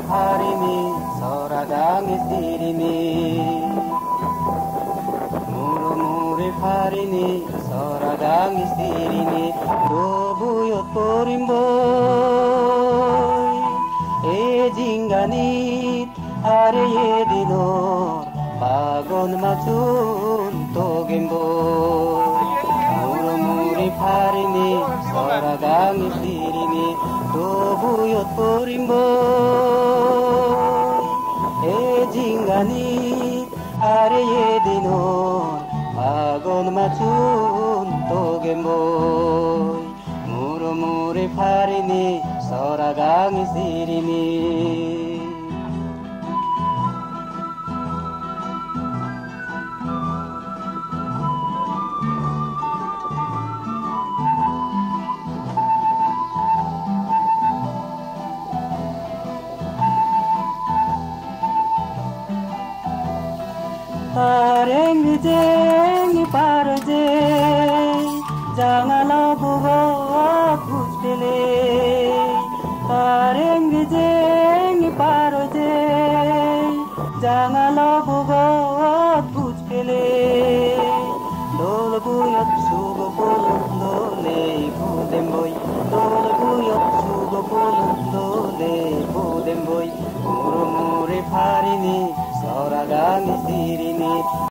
파리미 서라강이 시리미 무르무리 파리니 서라강이 시리니 도부요 또림보이 에징가니 아래에 디노 바곤 맞춘 또겐보이 무르무리 파리니 서라강이 시리니 도부요 또림보이 에징가니 아래에 디노 바곤 맞춘 또겐보이 무르무리 파리니 서라강이 시리니 Parengi parje jangan buat bujpele parengi parje jangan buat bujpele dol buyat sugo bolon dole budemboy dol buyat sugo bolon dole budemboy murmure parini 서라강이 시리니